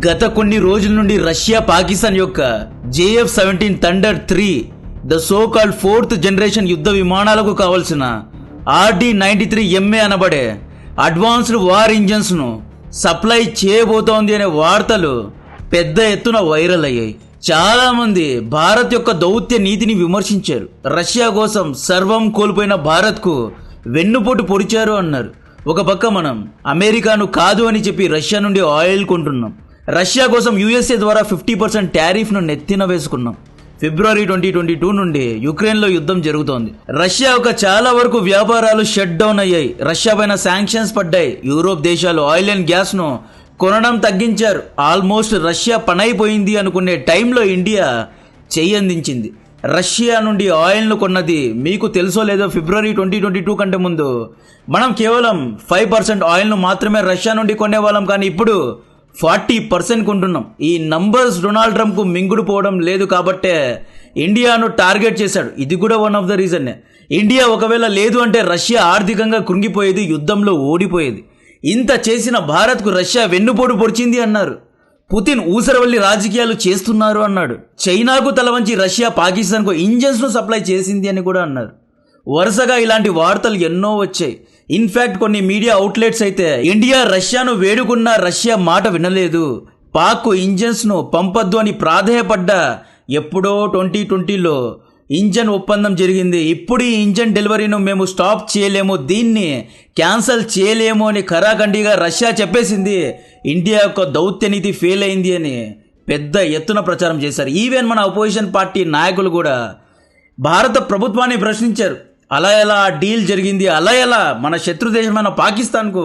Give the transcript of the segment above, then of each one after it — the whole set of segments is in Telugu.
గత కొన్ని రోజుల నుండి రష్యా పాకిస్తాన్ యొక్క JF-17 thunder 3 the so called 4th generation యుద్ధ విమానాలకు కావలసిన RD-93MA అనబడే అడ్వాన్స్డ్ వార్ ఇంజన్స్ ను సప్లై చేయబోతోంది అనే వార్తలు పెద్ద ఎత్తున వైరల్ అయ్యాయి. చాలా మంది భారత్ యొక్క దౌత్య నీతిని విమర్శించారు. రష్యా కోసం సర్వం కోల్పోయిన భారత్ కు వెన్నుపోటు పొడిచారు అన్నారు. ఒక పక్క మనం అమెరికాను కాదు అని చెప్పి రష్యా నుండి ఆయిల్ కొంటున్నాం. రష్యా కోసం USA ద్వారా 50% టారిఫ్ ను నెత్తిన వేసుకున్నాం. ఫిబ్రవరి 2022 నుండి యుక్రెయిన్ లో యుద్ధం జరుగుతోంది. రష్యా యొక్క చాలా వరకు వ్యాపారాలు షట్ డౌన్ అయ్యాయి. రష్యా పైన శాంక్షన్స్ పడ్డాయి. యూరోప్ దేశాలు ఆయిల్ అండ్ గ్యాస్ ను కొనడం తగ్గించారు. ఆల్మోస్ట్ రష్యా పనైపోయింది అనుకునే టైంలో ఇండియా చెయ్యందించింది. రష్యా నుండి ఆయిల్ను కొన్నది మీకు తెలుసో లేదో, ఫిబ్రవరి 2022 కంటే ముందు మనం కేవలం 5% ఆయిల్ను మాత్రమే రష్యా నుండి కొనేవాళ్ళం, కానీ ఇప్పుడు 40% కొంటున్నాం. ఈ నంబర్స్ డొనాల్డ్ ట్రంప్ కు మింగుడు పోవడం లేదు కాబట్టే ఇండియాను టార్గెట్ చేశాడు. ఇది కూడా one of the reason. India ఒకవేళ లేదు అంటే రష్యా ఆర్థికంగా కృంగిపోయేది, యుద్ధంలో ఓడిపోయేది. ఇంత చేసిన భారత్కు రష్యా వెన్నుపోటు పొడిచింది అన్నారు. పుతిన్ ఊసరవల్లి రాజకీయాలు చేస్తున్నారు అన్నాడు. చైనాకు తలవంచి రష్యా పాకిస్తాన్కు ఇంజన్స్ ను సప్లై చేసింది అని కూడా అన్నారు. వరుసగా ఇలాంటి వార్తలు ఎన్నో వచ్చాయి. ఇన్ఫాక్ట్ కొన్ని మీడియా అవుట్లెట్స్ అయితే ఇండియా రష్యాను వేడుకున్నా రష్యా మాట వినలేదు, పాక్ ఇంజన్స్ ను పంపొద్దు అని ప్రాధేయపడ్డా. ఎప్పుడో 2020లో ఇంజన్ ఒప్పందం జరిగింది. ఇప్పుడు ఈ ఇంజన్ డెలివరీను మేము స్టాప్ చేయలేము, దీన్ని క్యాన్సల్ చేయలేము అని ఖరాఖండిగా రష్యా చెప్పేసింది. ఇండియా యొక్క దౌత్యనీతి ఫెయిల్ అయింది అని పెద్ద ఎత్తున ప్రచారం చేశారు. ఈవెన్ మన అపోజిషన్ పార్టీ నాయకులు కూడా భారత ప్రభుత్వాన్ని ప్రశ్నించారు. అలా ఎలా డీల్ జరిగింది, అలా ఎలా మన శత్రు దేశమైన పాకిస్తాన్కు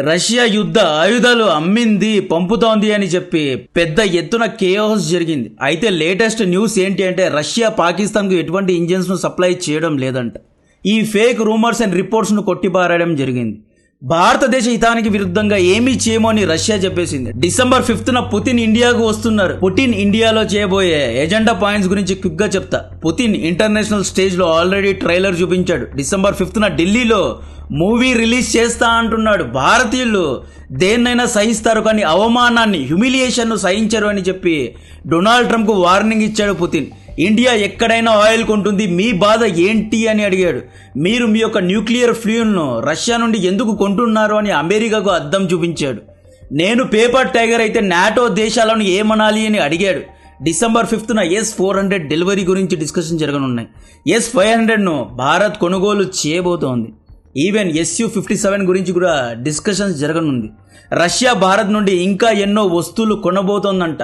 రష్యా యుద్ధ ఆయుధాలు అమ్మింది, పంపుతోంది అని చెప్పి పెద్ద ఎత్తున కేయోస్ జరిగింది. అయితే లేటెస్ట్ న్యూస్ ఏంటి అంటే రష్యా పాకిస్తాన్కు ఎటువంటి ఇంజిన్స్ ను సప్లై చేయడం లేదంట. ఈ ఫేక్ రూమర్స్ అండ్ రిపోర్ట్స్ ను కొట్టిపారడం జరిగింది. భారతదేశ హితానికి విరుద్ధంగా ఏమీ చేయమో అని రష్యా చెప్పేసింది. డిసెంబర్ 5న పుతిన్ ఇండియాకు వస్తున్నారు. పుతిన్ ఇండియాలో చేయబోయే ఎజెండా పాయింట్స్ గురించి క్విక్ గా చెప్తా. పుతిన్ ఇంటర్నేషనల్ స్టేజ్ లో ఆల్రెడీ ట్రైలర్ చూపించాడు. డిసెంబర్ 5న ఢిల్లీలో మూవీ రిలీజ్ చేస్తా అంటున్నాడు. భారతీయులు దేన్నైనా సహిస్తారు కానీ అవమానాన్ని, హ్యూమిలియేషన్ ను సహించరు అని చెప్పి డొనాల్డ్ ట్రంప్ కు వార్నింగ్ ఇచ్చాడు పుతిన్. ఇండియా ఎక్కడైనా ఆయిల్ కొంటుంది, మీ బాధ ఏంటి అని అడిగాడు. మీరు మీ యొక్క న్యూక్లియర్ ఫ్యూయల్ను రష్యా నుండి ఎందుకు కొంటున్నారు అని అమెరికాకు అద్దం చూపించాడు. నేను పేపర్ టైగర్ అయితే నాటో దేశాలను ఏమనాలి అని అడిగాడు. డిసెంబర్ 5న S-400 డెలివరీ గురించి డిస్కషన్ జరగనున్నాయి. S-500ను భారత్ కొనుగోలు చేయబోతోంది. ఈవెన్ Su-57 గురించి కూడా డిస్కషన్స్ జరగనుంది. రష్యా భారత్ నుండి ఇంకా ఎన్నో వస్తువులు కొనబోతోందంట.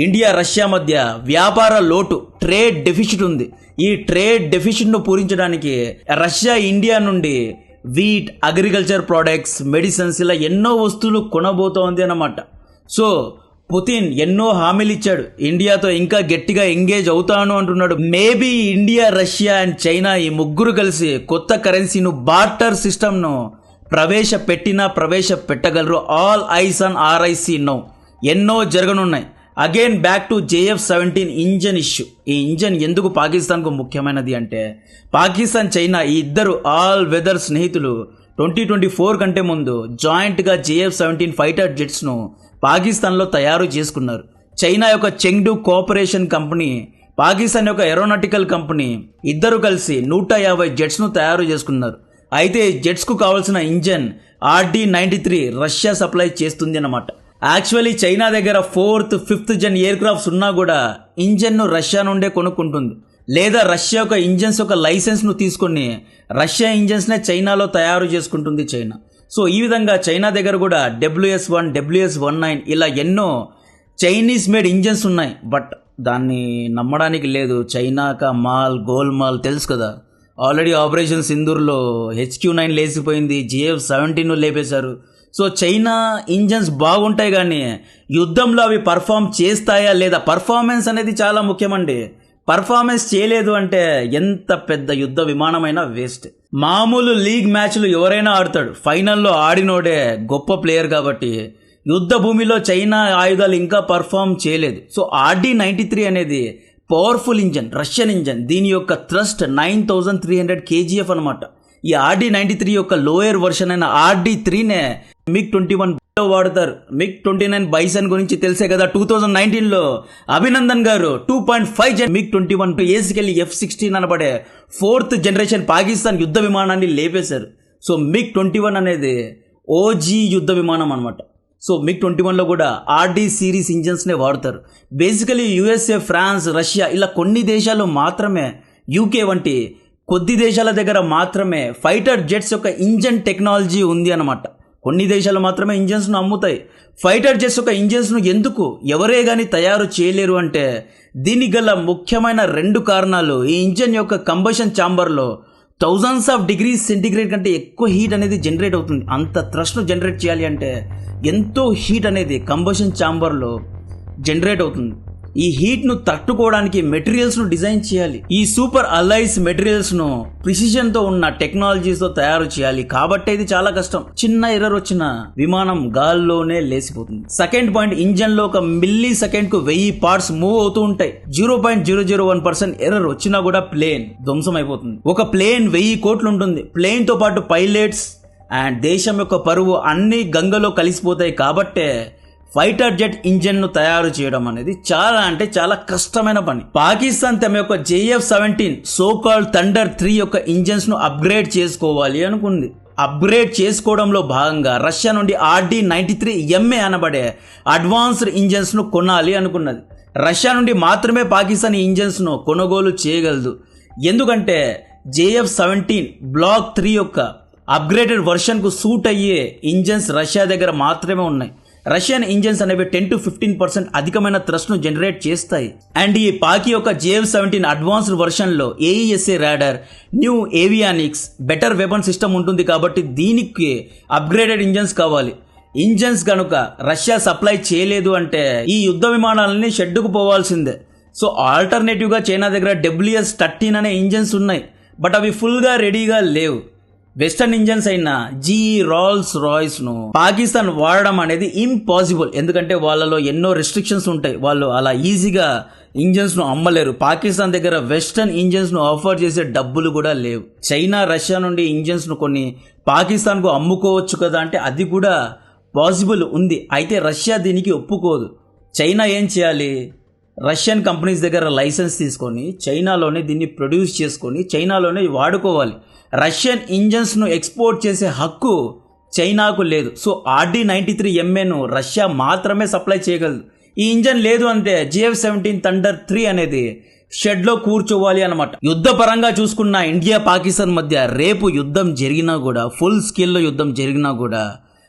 ఇండియా రష్యా మధ్య వ్యాపార లోటు, ట్రేడ్ డెఫిసిట్ ఉంది. ఈ ట్రేడ్ డెఫిసిట్ ను పూరించడానికి రష్యా ఇండియా నుండి వీట్, అగ్రికల్చర్ ప్రొడక్ట్స్, మెడిసిన్స్ ఇలా ఎన్నో వస్తువులు కొనబోతోంది అన్నమాట. సో పుతిన్ ఎన్నో హామీలు ఇచ్చాడు. ఇండియాతో ఇంకా గట్టిగా ఎంగేజ్ అవుతాను అంటున్నాడు. Maybe India, Russia and China ఈ ముగ్గురు కలిసి కొత్త కరెన్సీను, బార్టర్ సిస్టమ్ ను ప్రవేశపెట్టగలరు. All eyes on RIC now. ఎన్నో జరగనున్నాయి. Again back to JF-17 engine issue. ఈ ఇంజన్ ఎందుకు పాకిస్తాన్కు ముఖ్యమైనది అంటే పాకిస్తాన్, చైనా ఈ ఇద్దరు ఆల్ వెదర్ స్నేహితులు 2024 కంటే ముందు జాయింట్ గా JF-17 ఫైటర్ జెట్స్ ను పాకిస్తాన్లో తయారు చేసుకున్నారు. చైనా యొక్క చెంగ్డు కోఆపరేషన్ కంపెనీ, పాకిస్తాన్ యొక్క ఏరోనాటికల్ కంపెనీ ఇద్దరు కలిసి 150 జెట్స్ ను తయారు చేసుకున్నారు. అయితే జెట్స్ కు కావాల్సిన ఇంజన్ RD-93 రష్యా సప్లై చేస్తుంది అన్నమాట. యాక్చువల్లీ చైనా దగ్గర 4th, 5th Jan air crafts ఉన్నా కూడా ఇంజన్ ను రష్యా నుండే కొనుక్కుంటుంది. లేదా రష్యా యొక్క ఇంజన్స్ యొక్క లైసెన్స్ ను తీసుకొని రష్యా ఇంజన్స్ నే చైనాలో తయారు చేసుకుంటుంది చైనా. సో ఈ విధంగా చైనా దగ్గర కూడా WS-1, WS-19 ఇలా ఎన్నో చైనీస్ మేడ్ ఇంజన్స్ ఉన్నాయి. బట్ దాన్ని నమ్మడానికి లేదు. చైనా కా మాల్ గోల్మాల్ తెలుసు కదా. ఆల్రెడీ ఆపరేషన్ సింధూర్లో HQ-9 లేసిపోయింది, JF-17 లేపేశారు. సో చైనా ఇంజన్స్ బాగుంటాయి కానీ యుద్ధంలో అవి పర్ఫామ్ చేస్తాయా లేదా, పర్ఫార్మెన్స్ అనేది చాలా ముఖ్యమండి. పర్ఫార్మెన్స్ చేయలేదు అంటే ఎంత పెద్ద యుద్ధ విమానమైనా వేస్ట్. మామూలు లీగ్ మ్యాచ్లు ఎవరైనా ఆడతాడు, ఫైనల్లో ఆడినోడే గొప్ప ప్లేయర్. కాబట్టి యుద్ధ భూమిలో చైనా ఆయుధాలు ఇంకా పర్ఫామ్ చేయలేదు. సో RD-93 అనేది పవర్ఫుల్ ఇంజన్, రష్యన్ ఇంజన్. దీని యొక్క థ్రస్ట్ 9300 kgf అనమాట. ఈ RD-93 యొక్క లోయర్ వర్షన్ అయిన RD-3నే MiG-21 వాడతారు. MiG-29 బైసన్ గురించి తెలిసే కదా. 2019లో అభినందన్ గారు 2.5 MiG-21 ఏసుకెళ్లి F-16 అనబడే 4th జనరేషన్ పాకిస్తాన్ యుద్ధ విమానాన్ని లేపేశారు. సో MiG-21 అనేది ఓజీ యుద్ధ విమానం అనమాట. సో MiG-21లో కూడా RD సిరీస్ ఇంజన్స్నే వాడతారు. బేసికలీ USA, ఫ్రాన్స్, రష్యా ఇలా కొన్ని దేశాలు మాత్రమే, UK వంటి కొద్ది దేశాల దగ్గర మాత్రమే ఫైటర్ జెట్స్ యొక్క ఇంజన్ టెక్నాలజీ ఉంది అనమాట. కొన్ని దేశాలు మాత్రమే ఇంజన్స్ను అమ్ముతాయి. ఫైటర్ జెట్స్ యొక్క ఇంజన్స్ను ఎందుకు ఎవరే కానీ తయారు చేయలేరు అంటే దీనికి గల ముఖ్యమైన 2 కారణాలు. ఈ ఇంజన్ యొక్క కంబషన్ ఛాంబర్లో thousands of degrees సెంటిగ్రేడ్ కంటే ఎక్కువ హీట్ అనేది జనరేట్ అవుతుంది. అంత థ్రస్ట్ను జనరేట్ చేయాలి అంటే ఎంతో హీట్ అనేది కంబషన్ ఛాంబర్లో జనరేట్ అవుతుంది. ఈ హీట్ను తట్టుకోవడానికి మెటీరియల్స్ను డిజైన్ చేయాలి. ఈ సూపర్ అలైస్ మెటీరియల్స్ను ప్రిసిషన్తో ఉన్న టెక్నాలజీస్తో తయారు చేయాలి. కాబట్టి ఇది చాలా కష్టం. చిన్న ఎర్రర్ వచ్చిన విమానం గాల్లోనే లేసిపోతుంది. సెకండ్ పాయింట్, ఇంజన్లో 1 మిల్లీ సెకండ్కు 1000 పార్ట్స్ మూవ్ అవుతూ ఉంటాయి. 0.001% ఎర్రర్ వచ్చినా కూడా ప్లేన్ ధ్వంసం అయిపోతుంది. ఒక ప్లేన్ 1000 కోట్లు ఉంటుంది. ప్లేన్తో పాటు పైలట్స్ అండ్ దేశం యొక్క పరువు అన్నీ గంగలో కలిసిపోతాయి. కాబట్టే ఫైటర్ జెట్ ఇంజన్ను తయారు చేయడం అనేది చాలా అంటే చాలా కష్టమైన పని. పాకిస్తాన్ తమ యొక్క JF-17 సోకాల్డ్ థండర్ 3 యొక్క ఇంజన్స్ను అప్గ్రేడ్ చేసుకోవాలి అనుకుంది. అప్గ్రేడ్ చేసుకోవడంలో భాగంగా రష్యా నుండి RD-93MA అనబడే అడ్వాన్స్డ్ ఇంజన్స్ను కొనాలి అనుకున్నది. రష్యా నుండి మాత్రమే పాకిస్తాన్ ఈ ఇంజన్స్ను కొనుగోలు చేయగలదు. ఎందుకంటే JF-17 బ్లాక్ 3 యొక్క అప్గ్రేడెడ్ వర్షన్కు సూట్ అయ్యే ఇంజన్స్ రష్యా దగ్గర మాత్రమే ఉన్నాయి. రష్యన్ ఇంజన్స్ అనేవి 10 to 15% అధికమైన థ్రస్ట్ను జనరేట్ చేస్తాయి. అండ్ ఈ పాకి యొక్క JF-17 అడ్వాన్స్డ్ వర్షన్లో AESA radar, new avionics, better weapon system ఉంటుంది. కాబట్టి దీనికి అప్గ్రేడెడ్ ఇంజన్స్ కావాలి. ఇంజన్స్ కనుక రష్యా సప్లై చేయలేదు అంటే ఈ యుద్ధ విమానాలని షెడ్డుకు పోవాల్సిందే. సో ఆల్టర్నేటివ్గా చైనా దగ్గర WS-13 అనే ఇంజన్స్ ఉన్నాయి. బట్ అవి ఫుల్గా రెడీగా లేవు. వెస్టర్న్ ఇంజన్స్ అయిన GE రోల్స్ రాయ్స్ను పాకిస్తాన్ వాడడం అనేది ఇంపాసిబుల్. ఎందుకంటే వాళ్ళలో ఎన్నో రెస్ట్రిక్షన్స్ ఉంటాయి. వాళ్ళు అలా ఈజీగా ఇంజన్స్ను అమ్మలేరు. పాకిస్తాన్ దగ్గర వెస్టర్న్ ఇంజన్స్ను ఆఫర్ చేసే డబ్బులు కూడా లేవు. చైనా రష్యా నుండి ఇంజన్స్ను కొన్ని పాకిస్తాన్కు అమ్ముకోవచ్చు కదా అంటే అది కూడా పాసిబుల్ ఉంది. అయితే రష్యా దీనికి ఒప్పుకోదు. చైనా ఏం చేయాలి? రష్యన్ కంపెనీస్ దగ్గర లైసెన్స్ తీసుకొని చైనాలోనే దీన్ని ప్రొడ్యూస్ చేసుకొని చైనాలోనే వాడుకోవాలి. రష్యన్ ఇంజన్స్ను ఎక్స్పోర్ట్ చేసే హక్కు చైనాకు లేదు. సో RD-93MAను రష్యా మాత్రమే సప్లై చేయగలదు. ఈ ఇంజన్ లేదు అంటే JF-17 థండర్ 3 అనేది షెడ్లో కూర్చోవాలి అనమాట. యుద్ధ పరంగా చూసుకున్న ఇండియా పాకిస్తాన్ మధ్య రేపు యుద్ధం జరిగినా కూడా, ఫుల్ స్కేల్లో యుద్ధం జరిగినా కూడా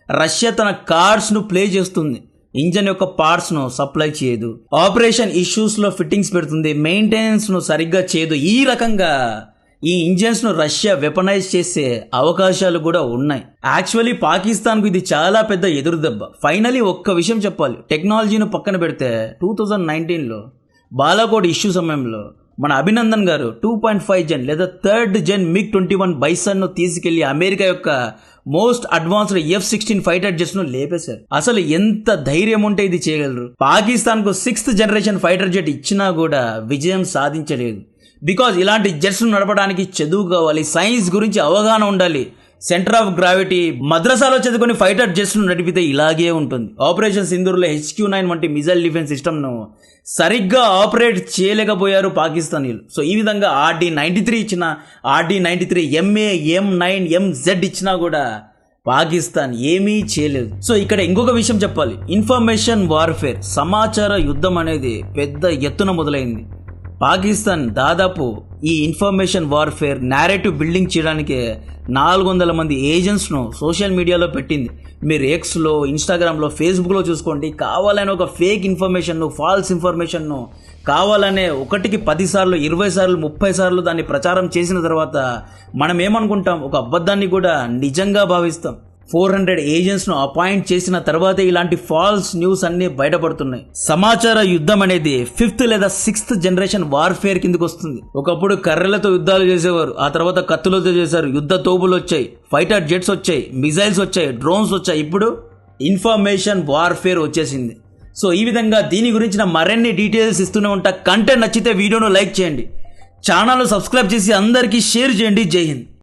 రష్యా తన కార్డ్స్ను ప్లే చేస్తుంది. ఇంజన్ యొక్క పార్ట్స్ను సప్లై చేయదు. ఆపరేషన్ ఇష్యూస్లో ఫిట్టింగ్స్ పెడుతుంది. మెయింటెనెన్స్ను సరిగ్గా చేయదు. ఈ రకంగా ఈ ఇంజన్స్ను రష్యా వెపనైజ్ చేసే అవకాశాలు కూడా ఉన్నాయి. యాక్చువల్లీ పాకిస్తాన్కు ఇది చాలా పెద్ద ఎదురుదెబ్బ. ఫైనలీ ఒక్క విషయం చెప్పాలి. టెక్నాలజీని పక్కన పెడితే 2019లో బాలాకోట్ ఇష్యూ సమయంలో మన అభినందన్ గారు 2.5 జెన్ లేదా 3rd జెన్ MiG-21 బైసన్ను తీసుకెళ్లి అమెరికా యొక్క మోస్ట్ అడ్వాన్స్డ్ F-16 ఫైటర్ జెట్స్ను లేపేశారు. అసలు ఎంత ధైర్యం ఉంటే ఇది చేయగలరు? పాకిస్తాన్కు 6th జనరేషన్ ఫైటర్ జెట్ ఇచ్చినా కూడా విజయం సాధించలేదు. బికాజ్ ఇలాంటి జెట్స్ను నడపడానికి చదువు కావాలి, సైన్స్ గురించి అవగాహన ఉండాలి. సెంటర్ ఆఫ్ గ్రావిటీ మద్రసాలో చదువుకొని ఫైటర్ జెట్స్ను నడిపితే ఇలాగే ఉంటుంది. ఆపరేషన్ సింధూర్లో HQ-9 వంటి మిజైల్ డిఫెన్స్ సిస్టమ్ను సరిగ్గా ఆపరేట్ చేయలేకపోయారు పాకిస్తానీలు. సో ఈ విధంగా RD-93 ఇచ్చిన, RD-93MA, M9, MZ ఇచ్చినా కూడా పాకిస్తాన్ ఏమీ చేయలేదు. సో ఇక్కడ ఇంకొక విషయం చెప్పాలి. ఇన్ఫర్మేషన్ వార్ఫేర్, సమాచార యుద్ధం అనేది పెద్ద ఎత్తున మొదలైంది. పాకిస్తాన్ దాదాపు ఈ ఇన్ఫర్మేషన్ వార్ఫేర్ నేరేటివ్ బిల్డింగ్ చేయడానికి 400 మంది ఏజెంట్స్ను సోషల్ మీడియాలో పెట్టింది. మీరు ఎక్స్లో, ఇన్స్టాగ్రామ్లో, ఫేస్బుక్లో చూసుకోండి. కావాలనే ఒక ఫేక్ ఇన్ఫర్మేషన్ను, ఫాల్స్ ఇన్ఫర్మేషన్ను కావాలనే 1కి 10 సార్లు, 20 సార్లు, 30 సార్లు దాన్ని ప్రచారం చేసిన తర్వాత మనం ఏమనుకుంటాం? ఒక అబద్ధాన్ని కూడా నిజంగా భావిస్తాం. 400 ఏజెంట్స్ను అపాయింట్ చేసిన తర్వాతే ఇలాంటి ఫాల్స్ న్యూస్ అన్ని బయటపడుతున్నాయి. సమాచార యుద్ధం అనేది 5th లేదా 6th జనరేషన్ వార్ఫేర్ కిందకు వస్తుంది. ఒకప్పుడు కర్రలతో యుద్ధాలు చేసేవారు, ఆ తర్వాత కత్తులతో చేశారు. యుద్ధ తోపులు వచ్చాయి, ఫైటర్ జెట్స్ వచ్చాయి, మిజైల్స్ వచ్చాయి, డ్రోన్స్ వచ్చాయి. ఇప్పుడు ఇన్ఫర్మేషన్ వార్ఫేర్ వచ్చేసింది. సో ఈ విధంగా దీని గురించిన మరిన్ని డీటెయిల్స్ ఇస్తూనే ఉంటా. కంటెంట్ నచ్చితే వీడియోను లైక్ చేయండి, ఛానల్ సబ్స్క్రైబ్ చేసి అందరికీ షేర్ చేయండి. జై హింద్.